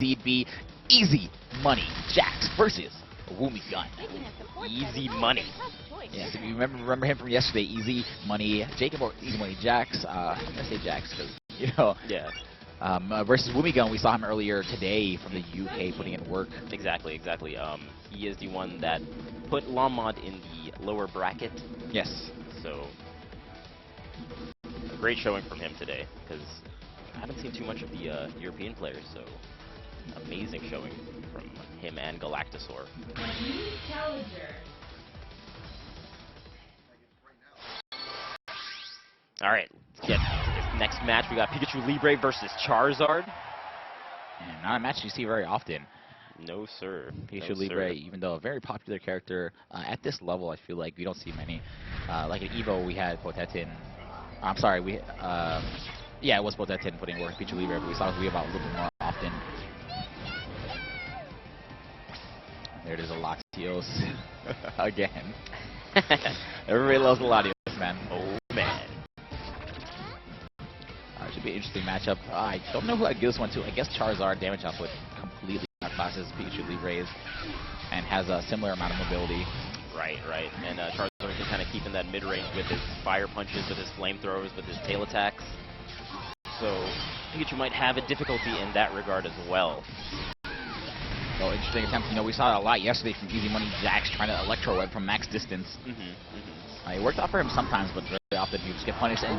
lead be Easy Money Jax versus Woomy Gun. Easy Money. Yes, if you remember him from yesterday, Easy Money Jacob or Easy Money Jax. I'm gonna say Jax because Yeah. Versus Woomy Gun, we saw him earlier today from the UK putting in work. Exactly. He is the one that put Lawmod in the lower bracket. Yes. So, a great showing from him today, because I haven't seen too much of the European players, so amazing showing from him and Galactosaur. Alright, let's get to this next match. We got Pikachu Libre versus Charizard. And not a match you see very often. No, sir. Pikachu Libre, even though a very popular character, at this level, I feel like we don't see many. Like at EVO, we had Potetin. I'm sorry, yeah, it was Potetin putting work Pikachu Libre, but we saw Weavile a little bit more often. There it is, a Latios again. Everybody loves the Latios, man. Oh, man. Should be an interesting matchup. I don't know who I'd give this one to. I guess Charizard damage output completely outclasses Pikachu Libre's and has a similar amount of mobility. Right. And Charizard can kind of keep in that mid-range with his fire punches, with his flamethrowers, with his tail attacks. So Pikachu might have a difficulty in that regard as well. So interesting attempt. We saw it a lot yesterday from Easy Money Jax trying to Electro Web from max distance. It worked out for him sometimes, but very often you just get punished. And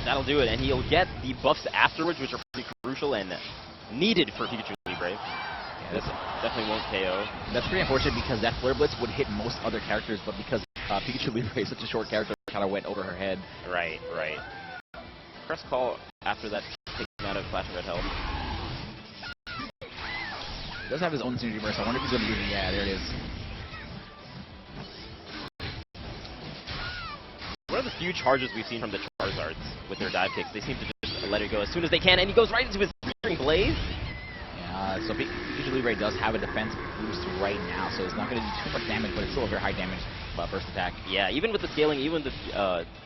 that'll do it, and he'll get the buffs afterwards, which are pretty crucial and needed for Pikachu Libre. Yeah, this definitely won't KO. That's pretty unfortunate because that Flare Blitz would hit most other characters, but because Pikachu Libre is such a short character, it kind of went over her head. Right. Press call after that takes him out of Flash Red Health. He does have his own synergy burst. I wonder if he's going to use it. Yeah, there it is. One of the few charges we've seen from the Charizards with their dive kicks, they seem to just let it go as soon as they can, and he goes right into his Searing Blaze. Yeah, so Pikachu Libre does have a defense boost right now, so it's not going to do too much damage, but it's still a very high damage burst attack. Yeah, even with the scaling, even the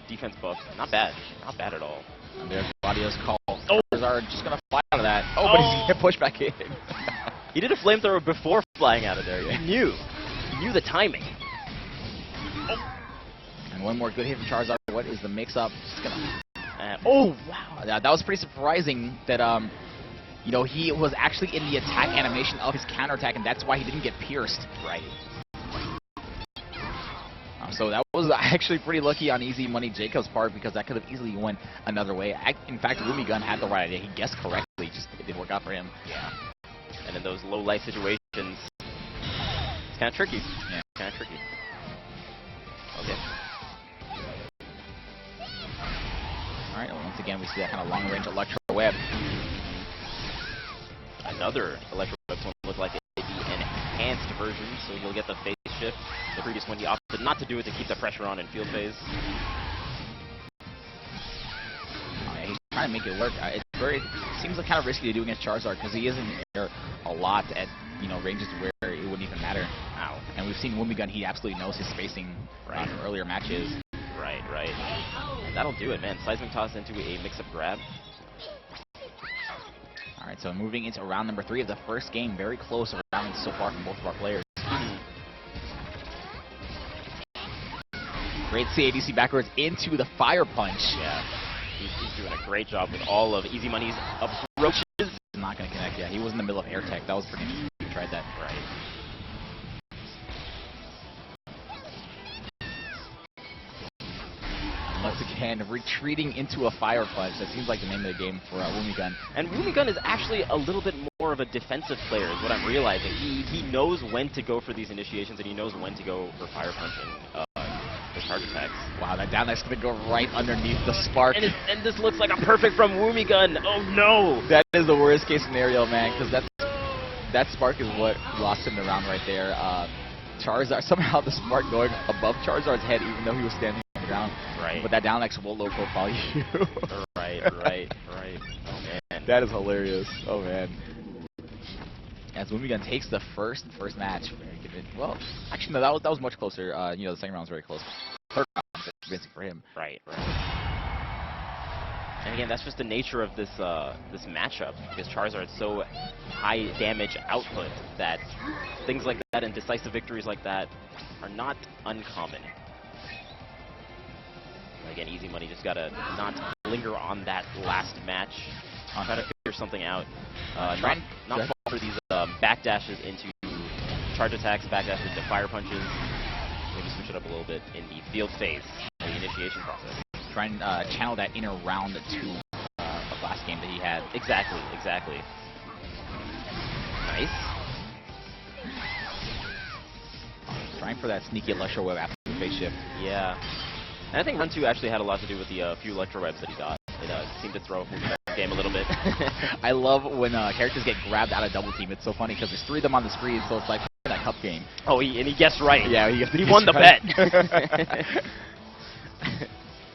defense buff, not bad at all. And there's Latios call. Charizard just going to fly out of that. Oh, but he's going to get pushed back in. He did a flamethrower before flying out of there. He knew the timing. And one more good hit from Charizard. What is the mix-up? Just gonna. Oh wow! That was pretty surprising. That he was actually in the attack animation of his counterattack, and that's why he didn't get pierced. Right. So that was actually pretty lucky on Easy Money Jacob's part because that could have easily went another way. In fact, Woomy Gun had the right idea. He guessed correctly, just it didn't work out for him. Yeah. And in those low life situations, it's kind of tricky. Yeah, kind of tricky. Okay. Alright, once again we see that kind of long range Electro Web. Another Electro Web one looked like the enhanced version, so you'll get the phase shift. The previous one he opted not to do it to keep the pressure on in field phase. He's trying to make it work. It seems like kind of risky to do against Charizard because he is in the air a lot at ranges where it wouldn't even matter. Ow. And we've seen Woomy Gun, he absolutely knows his spacing from earlier matches. Right. And that'll do it, man. Seismic Toss into a mix-up grab. Alright, so moving into round number 3 of the first game. Very close round so far from both of our players. Great CADC backwards into the Fire Punch. Yeah. He's doing a great job with all of Easy Money's approaches. Not going to connect, yeah. He was in the middle of air tech. That was pretty interesting. He tried that. Right. Once again, retreating into a Fire Punch. That seems like the name of the game for Woomy Gun. And Woomy Gun is actually a little bit more of a defensive player, is what I'm realizing. He knows when to go for these initiations, and he knows when to go for Fire Punch and the charge attacks. Wow, that down knight's going to go right underneath the Spark. And this looks like a perfect from Woomy Gun. Oh, no! That is the worst case scenario, man, because that Spark is what lost him the round right there. Charizard, somehow the Spark going above Charizard's head, even though he was standing on the ground. Right. But that down X will low profile you. Right. Oh, man. That is hilarious. Oh, man. As Woomy Gun takes the first match. Well, actually, no, that was much closer. The second round was very close. Third round was convincing for him. Right. And again, that's just the nature of this this matchup, because Charizard's so high damage output that things like that and decisive victories like that are not uncommon. Again, Easy Money just gotta not linger on that last match. Try to figure something out. Not fall for these backdashes into charge attacks, backdashes into fire punches. Maybe switch it up a little bit in the field phase, the initiation process. Try and channel that inner round to the last game that he had. Exactly, exactly. Nice. Trying for that sneaky Electro Web after the phase shift. Yeah. And I think Run 2 actually had a lot to do with the few Electro Webs that he got. It seemed to throw the game a little bit. I love when characters get grabbed out of double team. It's so funny because there's 3 of them on the screen, so it's like that cup game. Oh, and he guessed right. Yeah, he won the bet.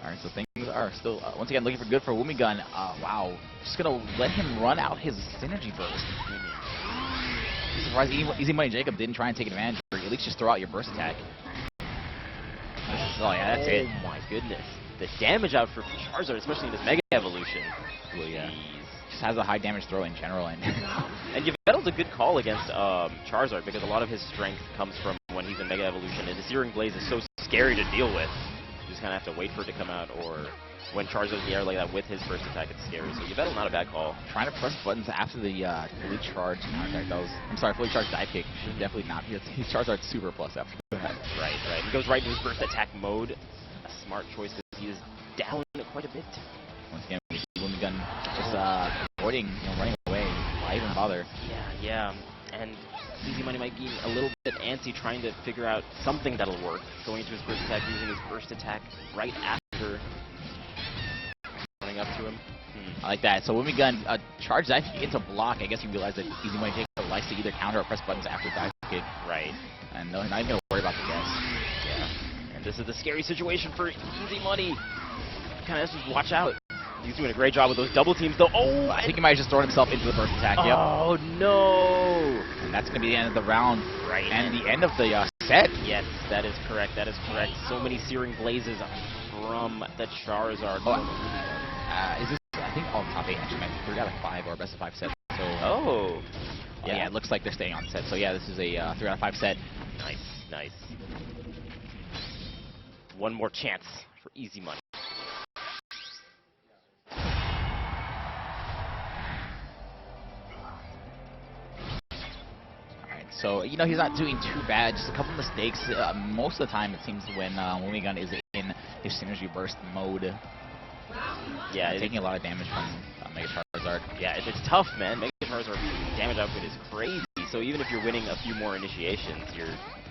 Alright, so things are still, once again, looking for good for Woomy Gun. Wow. Just going to let him run out his Synergy Burst. I'm surprised Easy Money Jacob didn't try and take advantage, or at least just throw out your Burst attack. Oh, yeah, that's it. Oh, my goodness. The damage out for Charizard, especially in this Mega Evolution. Well, yeah. Just has a high damage throw in general. And Yveltal's a good call against Charizard, because a lot of his strength comes from when he's in Mega Evolution, and the Searing Blaze is so scary to deal with. You just kind of have to wait for it to come out, or when Charizard's in the air like that with his first attack, it's scary. So Yveltal, not a bad call. Trying to press buttons after the fully charged counterattack. Fully charged dive kick. Should definitely not be. He's Charizard super plus after that. Right. He goes right into his burst attack mode. A smart choice because he is down quite a bit. Once again, Woomy Gun just avoiding, running away. Why even bother? Yeah. And Easy Money might be a little bit antsy trying to figure out something that'll work. Going into his burst attack, using his burst attack right after running up to him. I like that. So Woomy Gun charged dive kick into block. I guess you realize that Easy Money Jacob likes to either counter or press buttons after dive kick. Right. And not even going to worry about the guess. Yeah. And this is the scary situation for Easy Money. Kind of has to watch out. He's doing a great job with those double teams, though. Oh, I think he might have just thrown himself into the burst attack. Yep. Oh, no. And that's going to be the end of the round. Right. And the end of the set. Yes, that is correct. So many Searing Blazes from the Charizard. Is this, I think all top 8 actually might be 3 out of 5 or best of 5 set. So, yeah, it looks like they're staying on set. So yeah, this is a 3 out of 5 set. Nice. One more chance for Easy Money. So, he's not doing too bad, just a couple mistakes. Most of the time, it seems, when Woomy Gun is in his Synergy Burst mode. Yeah, taking a lot of damage from Mega Charizard. Yeah, it's tough, man. Mega Charizard damage output is crazy. So even if you're winning a few more initiations,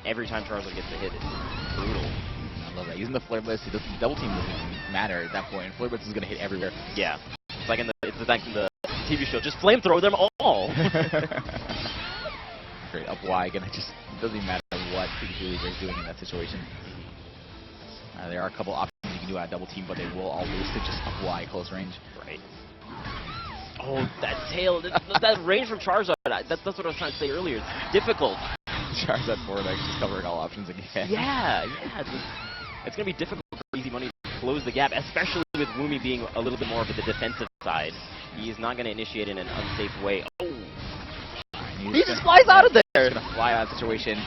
every time Charizard gets a hit, it's brutal. I love that. Using the Flare Blitz, double team doesn't matter at that point. Flare Blitz is going to hit everywhere. Yeah. It's like in the TV show, just flamethrow them all. Great, up Y, again, it doesn't even matter what Julie is doing in that situation. There are a couple options you can do at double team, but they will all lose to just up Y close range. Right. Oh, that tail, that range from Charizard, that's what I was trying to say earlier. It's difficult. Charizard forward X just covering all options again. Yeah. It's going to be difficult for Easy Money to close the gap, especially with Woomy being a little bit more of the defensive side. He is not going to initiate in an unsafe way. Oh. He just flies out of there. He's going to fly out of the situation.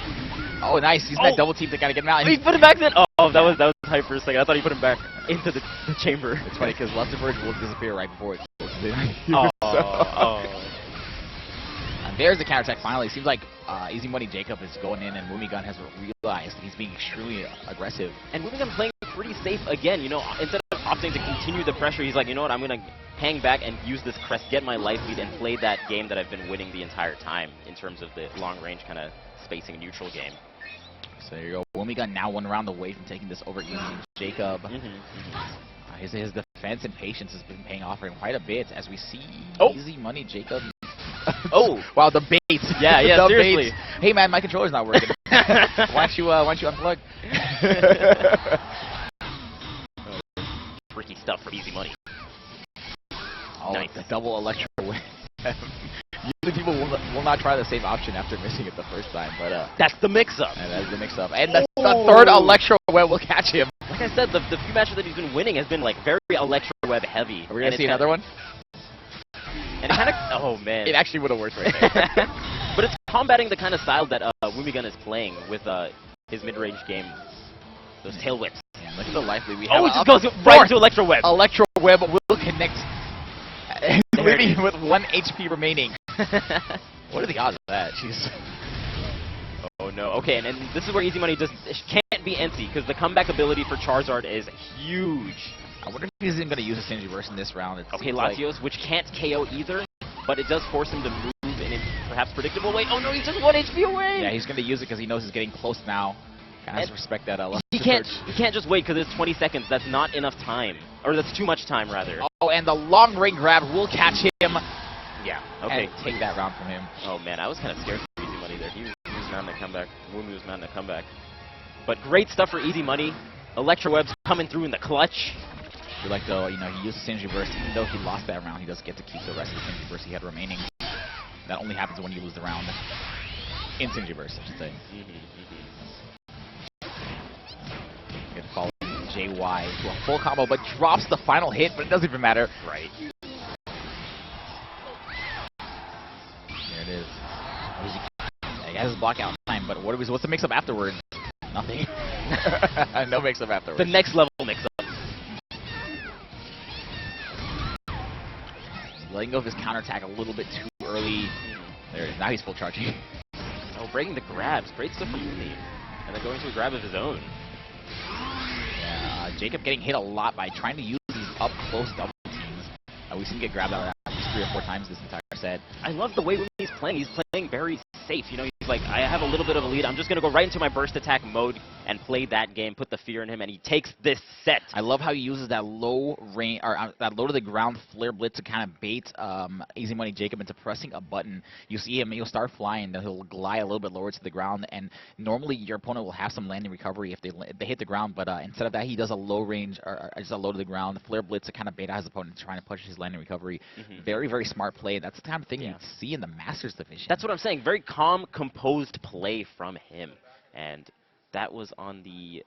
Oh, nice. He's that double team to kind of get him out. He put him back then. Oh, that was hype for a second. I thought he put him back into the chamber. It's funny because Leftovers will disappear right before it closes in. And there's the counterattack finally. Seems like Easy Money Jacob is going in, and Woomy Gun has realized that he's being extremely aggressive. And Woomy Gun playing pretty safe again. Instead of opting to continue the pressure, he's like, you know what, I'm going to hang back and use this crest, get my life lead, and play that game that I've been winning the entire time in terms of the long-range kind of spacing neutral game. So there you go. Woomy Gun now 1 round away from taking this over Easy Jacob. His defense and patience has been paying off for him quite a bit as we see Easy Money Jacob. Wow, the bait. Yeah, the seriously. Baits. Hey man, my controller's not working. Why don't you unplug? Tricky stuff for Easy Money. Oh, nice. The double Electro Wave. Usually people will not try the same option after missing it the first time, but that's the mix-up. That is the mix-up. And the third Electro Web will catch him. like I said, the few matches that he's been winning has been like very Electro Web heavy. Are we gonna see another one? And it kind of, oh man. It actually would have worked right there. But it's combating the kind of style that Woomy is playing with his mid-range game. Those tail whips. Yeah, look at the life lead we have. Oh, it just goes right into Electro Web. Electro Web will connect, leaving with 1 HP remaining. What are the odds of that? Jeez. Oh no. Okay, and this is where Easy Money just can't be antsy because the comeback ability for Charizard is huge. I wonder if he's even going to use a Synergy Burst in this round. Okay, Latios, which can't KO either, but it does force him to move in a perhaps predictable way. Oh no, he's just 1 HP away! Yeah, he's going to use it because he knows he's getting close now. Kind of has to respect that. He can't just wait because it's 20 seconds. That's not enough time. Or that's too much time, rather. Oh, and the long range grab will catch him. Yeah, okay. And take that round from him. Oh man, I was kind of scared for Easy Money there. He was mounting a comeback. Woomy was mounting a comeback. But great stuff for Easy Money. Electro Web's coming through in the clutch. I feel like, though, you know, he used Synergy Burst. Even though he lost that round, he does get to keep the rest of the Synergy Burst he had remaining. That only happens when you lose the round. In Synergy Burst, I should say. Good follow JY to a full combo, but drops the final hit, but it doesn't even matter. Right. There it is. He has his block out time, but what's the mix-up afterwards? Nothing. No mix-up afterwards. The next level mix-up. Letting go of his counterattack a little bit too early. There it is. Now he's full charging. Oh, breaking the grabs. Great stuff from Woomy. And then going to a grab of his own. Yeah, Jacob getting hit a lot by trying to use these up-close double teams. We've seen him get grabbed out of that at least 3 or 4 times this entire set. I love the way Woomy's playing. He's playing very safe. You know, he's like, I have a little bit of a lead. I'm just going to go right into my burst attack mode and play that game, put the fear in him, and he takes this set. I love how he uses that low range, or that low to the ground flare blitz to kind of bait Easy Money Jacob into pressing a button. You see him, he'll start flying, then he'll glide a little bit lower to the ground, and normally your opponent will have some landing recovery if they hit the ground, but instead of that, he does a low range, or just a low to the ground flare blitz to kind of bait out his opponent, trying to push his landing recovery. Very, very smart play. That's the kind of thing you see in the Masters division. That's what I'm saying. Very calm, composed play from him, and that was on the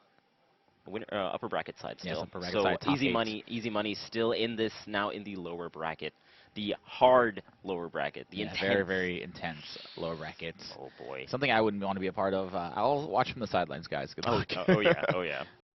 upper bracket side still. Yes, upper bracket so side, top Easy Money still in this now in the lower bracket, the hard lower bracket, the intense. Very, very intense lower brackets. Oh boy, something I wouldn't want to be a part of. I'll watch from the sidelines, guys. Good luck. Oh yeah, oh yeah.